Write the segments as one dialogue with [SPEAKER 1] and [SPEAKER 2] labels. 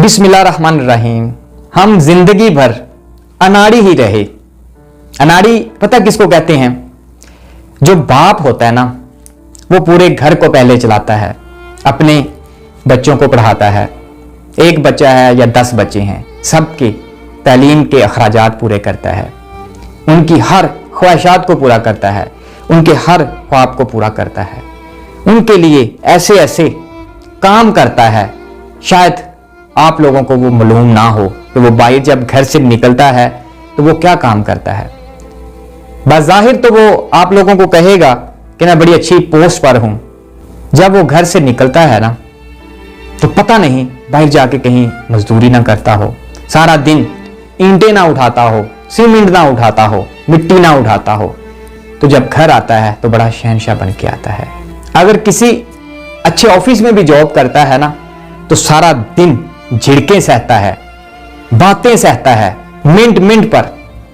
[SPEAKER 1] बिस्मिल्लाहिर्रहमानिर्रहीम। हम जिंदगी भर अनाड़ी ही रहे। अनाड़ी पता किसको कहते हैं? जो बाप होता है ना, वो पूरे घर को पहले चलाता है, अपने बच्चों को पढ़ाता है। एक बच्चा है या 10 बच्चे हैं, सबके तालीम के अखराजात पूरे करता है, उनकी हर ख्वाहिशात को पूरा करता है, उनके हर ख्वाब को पूरा करता है, उनके लिए ऐसे ऐसे काम करता है। शायद आप लोगों को वो मालूम ना हो कि वो बाहर जब घर से निकलता है तो वो क्या काम करता है। बाज़ाहिर तो वो आप लोगों को कहेगा कि मैं बड़ी अच्छी पोस्ट पर हूं। जब वो घर से निकलता है ना, तो पता नहीं बाहर जाके कहीं मजदूरी ना करता हो, सारा दिन ईंटें ना उठाता हो, सीमेंट ना उठाता हो, मिट्टी ना उठाता हो, तो जब घर आता है तो बड़ा शहंशाह बन के आता है। अगर किसी अच्छे ऑफिस में भी जॉब करता है ना, तो सारा दिन झिड़कें सहता है, बातें सहता है, मिनट मिनट पर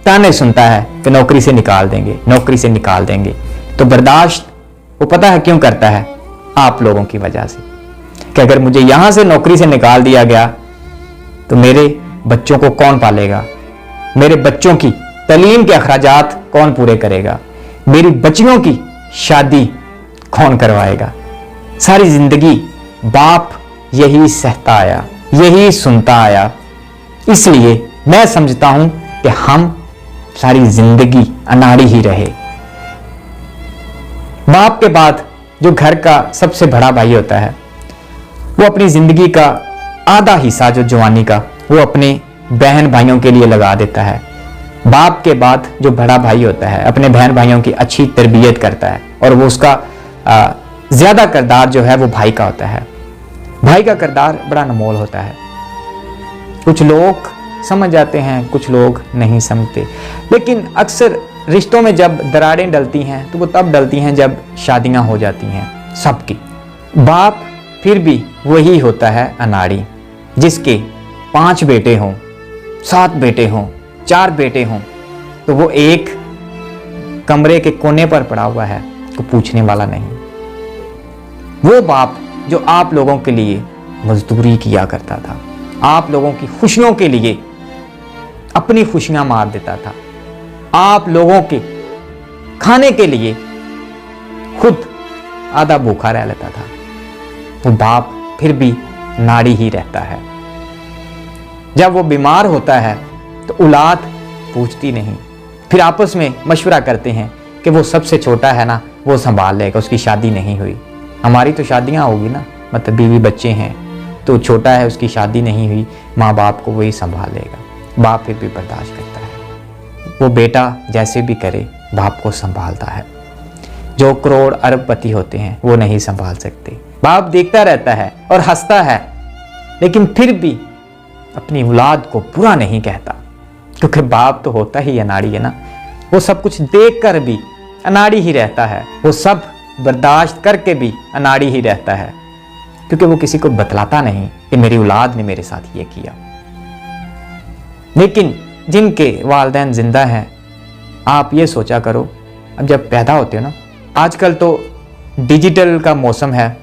[SPEAKER 1] ताने सुनता है कि नौकरी से निकाल देंगे, नौकरी से निकाल देंगे। तो बर्दाश्त वो पता है क्यों करता है? आप लोगों की वजह से, कि अगर मुझे यहां से नौकरी से निकाल दिया गया तो मेरे बच्चों को कौन पालेगा, मेरे बच्चों की तालीम के अखराजात कौन पूरे करेगा, मेरी बच्चियों की शादी कौन करवाएगा। सारी जिंदगी बाप यही सहता आया, यही सुनता आया। इसलिए मैं समझता हूं कि हम सारी जिंदगी अनाड़ी ही रहे। बाप के बाद जो घर का सबसे बड़ा भाई होता है, वो अपनी जिंदगी का आधा हिस्सा जो जवानी का, वो अपने बहन भाइयों के लिए लगा देता है। बाप के बाद जो बड़ा भाई होता है, अपने बहन भाइयों की अच्छी तरबियत करता है, और वो उसका ज्यादा किरदार जो है वो भाई का होता है। भाई का किरदार बड़ा अनमोल होता है। कुछ लोग समझ जाते हैं, कुछ लोग नहीं समझते, लेकिन अक्सर रिश्तों में जब दरारें डलती हैं तो वो तब डलती हैं जब शादियां हो जाती हैं सबकी। बाप फिर भी वही होता है अनाड़ी, जिसके 5 बेटे हों, 7 बेटे हों, 4 बेटे हों, तो वो एक कमरे के कोने पर पड़ा हुआ है, को पूछने वाला नहीं। वो बाप जो आप लोगों के लिए मजदूरी किया करता था, आप लोगों की खुशियों के लिए अपनी खुशियां मार देता था, आप लोगों के खाने के लिए खुद आधा भूखा रह लेता था, वो बाप फिर भी नाड़ी ही रहता है। जब वो बीमार होता है तो औलाद पूछती नहीं, फिर आपस में मशवरा करते हैं कि वो सबसे छोटा है ना, वो संभाल लेगा, उसकी शादी नहीं हुई। हमारी तो शादियां होगी ना, मतलब बीवी बच्चे हैं, तो छोटा है, उसकी शादी नहीं हुई, माँ बाप को वही संभाल लेगा। बाप फिर भी बर्दाश्त करता है, वो बेटा जैसे भी करे बाप को संभालता है। जो करोड़ अरबपति होते हैं वो नहीं संभाल सकते। बाप देखता रहता है और हंसता है, लेकिन फिर भी अपनी औलाद को बुरा नहीं कहता, क्योंकि बाप तो होता ही अनाड़ी है ना। वो सब कुछ देख कर भी अनाड़ी ही रहता है, वो सब बर्दाश्त करके भी अनाड़ी ही रहता है, क्योंकि वो किसी को बतलाता नहीं कि मेरी औलाद ने मेरे साथ ये किया। लेकिन जिनके वालिदैन जिंदा हैं, आप ये सोचा करो, अब जब पैदा होते हो ना, आजकल तो डिजिटल का मौसम है,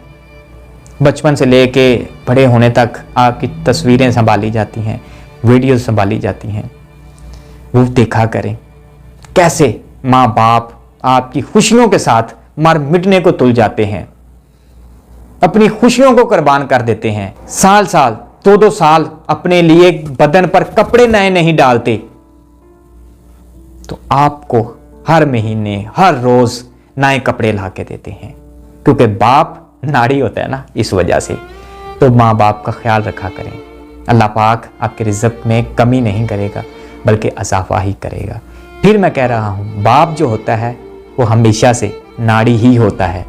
[SPEAKER 1] बचपन से लेके बड़े होने तक आपकी तस्वीरें संभाली जाती हैं, वीडियो संभाली जाती हैं। वो देखा करें कैसे माँ बाप आपकी खुशियों के साथ मर मिटने को तुल जाते हैं, अपनी खुशियों को कुर्बान कर देते हैं। साल साल 2-2 साल अपने लिए बदन पर कपड़े नए नहीं डालते, तो आपको हर महीने हर रोज नए कपड़े ला के देते हैं, क्योंकि बाप नाड़ी होता है ना, इस वजह से। तो माँ बाप का ख्याल रखा करें। अल्लाह पाक आपके रिज़्क़ में कमी नहीं करेगा, बल्कि इजाफा ही करेगा। फिर मैं कह रहा हूँ, बाप जो होता है वो हमेशा से नाड़ी ही होता है।